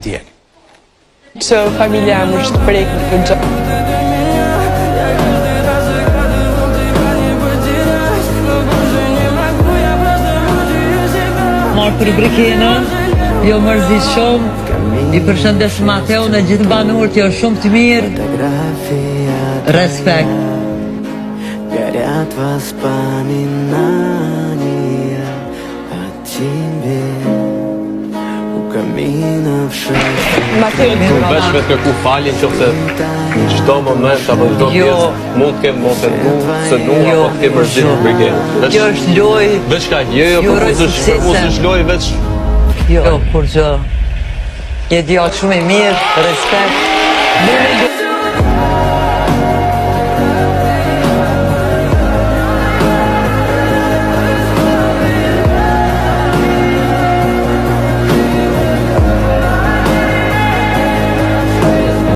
Tjeni. Se familja më është prejkë në këtë gjë. Marë për Brikina, jo mërzit shumë, I përshëndes Mateo në gjithë banorët, jo shumë të mirë, respekt. Горят воспоминания о тебе у камина в Mateo Veç me të kërku falin qofse në çdo moment apo çdo pjesë mund të kem mos e du, se du apo të kem mërzit Brikin. Jo është loj, Veç kaq, jo për mos është loj veç. jo, kur gjë. Je djallë shumë I mirë, respekt.